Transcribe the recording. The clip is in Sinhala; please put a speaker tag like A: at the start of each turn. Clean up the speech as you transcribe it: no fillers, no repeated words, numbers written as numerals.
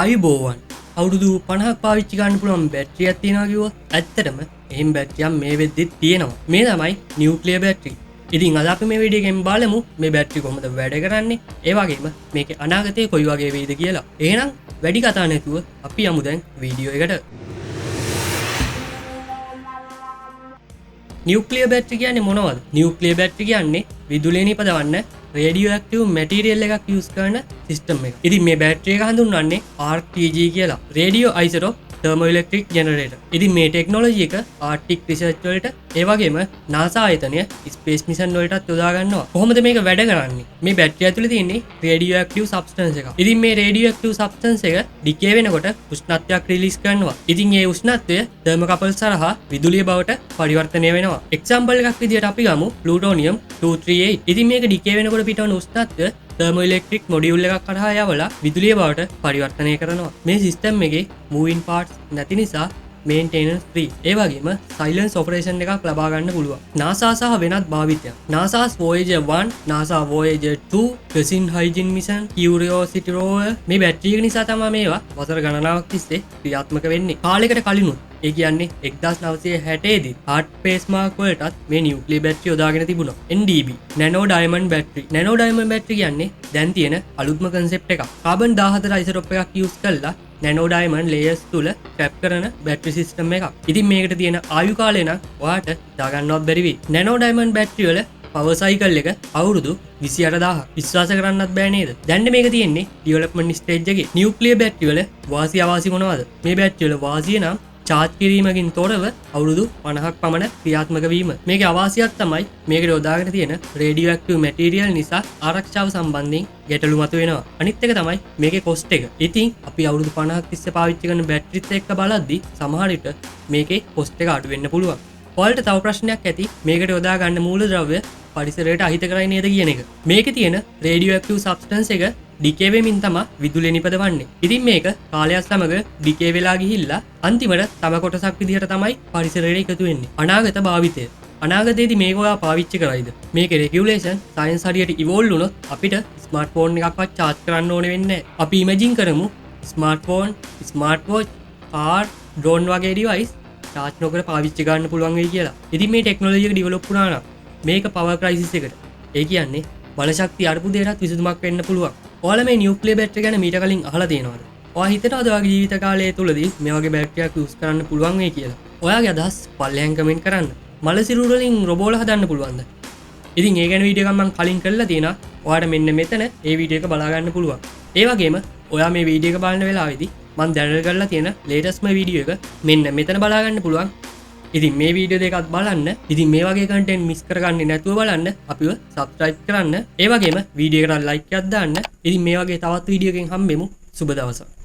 A: ආයුබෝවන් අවුරුදු 50ක් පාවිච්චි ගන්න පුළුවන් බැටරියක් තියෙනවා කිව්වොත් ඇත්තටම එහෙම බැටරියක් මේ වෙද්දි තියෙනවා. මේ තමයි නියුක්ලියර් බැටරි. ඉතින් අද අපි මේ වීඩියෝ එකෙන් බලමු මේ බැටරි කොහොමද වැඩ කරන්නේ. ඒ වගේම මේකේ අනාගතේ කොයි වගේ වෙයිද කියලා. එහෙනම් වැඩි කතා නැතුව අපි යමු දැන් වීඩියෝ එකට. නියුක්ලියර් බැටරි කියන්නේ මොනවද? නියුක්ලියර් බැටරි කියන්නේ විදුලිය නිපදවන්න රේඩියෝ ඇක්ටිව් මැටීරියල් එකක් යූස් කරන සිස්ටම් එක. ඉතින් මේ බැටරි එක හඳුන්වන්නේ RTG කියලා. Radioisotope thermoelectric generator. ඉතින් මේ ටෙක්නොලොජි එක ආර්ටික් රිසර්ච් වලට ඒ වගේම NASA ආයතනය ස්පේස් මිෂන් වලටත් යොදා ගන්නවා. කොහොමද මේක වැඩ කරන්නේ? මේ බැටරිය ඇතුලේ තියෙන්නේ රේඩියෝ ඇක්ටිව් සබ්ස්ටන්ස් එකක්. ඉතින් මේ රේඩියෝ ඇක්ටිව් සබ්ස්ටන්ස් එක ඩිකේ වෙනකොට උෂ්ණත්වයක් රිලීස් කරනවා. ඉතින් මේ උෂ්ණත්වය තර්මෝකපල් සරහා විදුලිය බවට පරිවර්තනය වෙනවා. එක්සැම්පල් එකක් විදිහට අපි ගමු ප්ලූටෝනියම් 238. ඉතින් මේක ඩිකේ වෙනකොට පිටවන උෂ්ණත්වය තර්මෝඉලෙක්ට්‍රික් මොඩියුල් එකක් කරහා යවලා විදුලිය බවට පරිවර්තනය කරනවා. මේ සිස්ටම් එකේ මූවින් පාර්ට්ස් නැති නිසා මේන්ටේනන්ස් ෆ්‍රී. ඒ වගේම සයිලන්ස් ඔපරේෂන් එකක් ලබා ගන්න පුළුවන්. NASA සහ වෙනත් භාවිතයන්. NASA's Voyager 1, NASA Voyager 2, Precision Hygiene Mission, Curiosity rover මේ බැටරි එක නිසා තමයි මේවා වසර ගණනාවක් තිස්සේ ක්‍රියාත්මක වෙන්නේ. කාලයකට කලිනුත් ඒ කියන්නේ 1960 දී හાર્ට් පේස් මාක් වලටත් මේ නියුක්ලියර් බැටරි යොදාගෙන තිබුණා. NDB nano diamond battery. Nano diamond battery කියන්නේ දැන් තියෙන අලුත්ම කන්සෙප්ට් එකක්. කාබන් 14 අයිසොටෝප් එකක් යූස් කරලා නැනෝ ඩයමන්ඩ් ලේයර්ස් තුල ටැප් කරන බැටරි සිස්ටම් එකක්. ඉතින් මේකට තියෙන ආයු කාලය නම් ඔයාට දාගන්නවත් බැරි වෙයි. නැනෝ ඩයමන්ඩ් බැටරි වල පවර් සයිකල් එක අවුරුදු 28000ක්. විශ්වාස කරන්නත් බෑ නේද? දැන් මේක තියෙන්නේ ඩෙවලොප්මන්ට් ස්ටේජ් එකේ. නියුක්ලියර් බැටරි වල වාසි අවාසි මොනවද? මේ බැටරි වල වාසිය නම් චාර්ජ් කිරීමකින් තොරව අවුරුදු 50ක් පමණ ක්‍රියාත්මක වීම. මේකේ අවාසියක් තමයි මේකට යොදාගෙන තියෙන රේඩියෝ ඇක්ටිව් මැටීරියල් නිසා ආරක්ෂාව සම්බන්ධයෙන් ගැටලු මතුවෙනවා. අනිත් එක තමයි මේකේ කොස්ට් එක. ඉතින් අපි අවුරුදු 50ක් තිස්සේ පාවිච්චි කරන බැටරිත් එක්ක බලද්දි සමහර විට මේකේ කොස්ට් එක අඩු වෙන්න පුළුවන්. ඔයාලට තව ප්‍රශ්නයක් ඇති මේකට යොදා ගන්න මූලද්‍රව්‍ය පරිසරයට අහිත කරයි නේද කියන එක. මේකේ තියෙන රේඩියෝ ඇක්ටිව් සබ්ස්ටන්ස් එක ඩිකේ වෙමින් තමයි විදුලිය නිපදවන්නේ. ඉතින් මේක කාලයත් සමග ඩිකේ වෙලා ගිහිල්ලා අන්තිමට තම කොටසක් විදිහට තමයි පරිසරයට එකතු වෙන්නේ. අනාගත භාවිතය. අනාගතයේදී මේක ඔයා පාවිච්චි කරයිද? මේකේ රෙගියුලේෂන් සයන්ස් හරියට ඉවෝල්ව් වුණොත් අපිට ස්මාර්ට්ෆෝන් එකක්වත් charge කරන්න ඕනේ වෙන්නේ නැහැ. අපි ඉමේජින් කරමු smartphone, smart watch, car, drone වගේ ඩිවයිස් charge නොකර පාවිච්චි ගන්න පුළුවන් වෙයි කියලා. ඉතින් මේ ටෙක්නොලොජි එක ඩෙවලොප් වුණා නම් මේක පවර් ක්‍රයිසිස් එකට. ඒ කියන්නේ බල ශක්තිය අර්බුදයටත් විසඳුමක් වෙන්න පුළුවන්. ඔයාලා මේ නියුක්ලියර් බැටරි ගැන මීට කලින් අහලා තියෙනවද? ඔයා හිතනවද ඔයාගේ ජීවිත කාලය තුලදී මේ වගේ බැටරියක් යූස් කරන්න පුළුවන් වෙයි කියලා? ඔයාගේ අදහස් පල්ලෙහාන් කමෙන්ට් කරන්න. මල සිරුර වලින් රොබෝල හදන්න පුළුවන්ද? ඉතින් ඒ ගැන වීඩියෝ එකක් මම කලින් කරලා තියෙනවා. ඔයාට මෙන්න මෙතන ඒ වීඩියෝ එක බලා ගන්න පුළුවන්. ඒ වගේම ඔයා මේ වීඩියෝ එක බලන වෙලාවේදී මම දැනට කරලා තියෙන ලේටස්ට්ම වීඩියෝ එක මෙන්න මෙතන බලා ගන්න පුළුවන්. ඉතින් මේ වීඩියෝ දෙකත් බලන්න. ඉතින් මේ වගේ කන්ටෙන්ට් මිස් කරගන්නේ නැතුව බලන්න අපිව සබ්ස්ක්‍රයිබ් කරන්න. ඒ වගේම වීඩියෝ එකට ලයික් එකක් දාන්න. ඉතින් මේ වගේ තවත් වීඩියෝ එකකින් හම්බෙමු. සුබ දවසක්.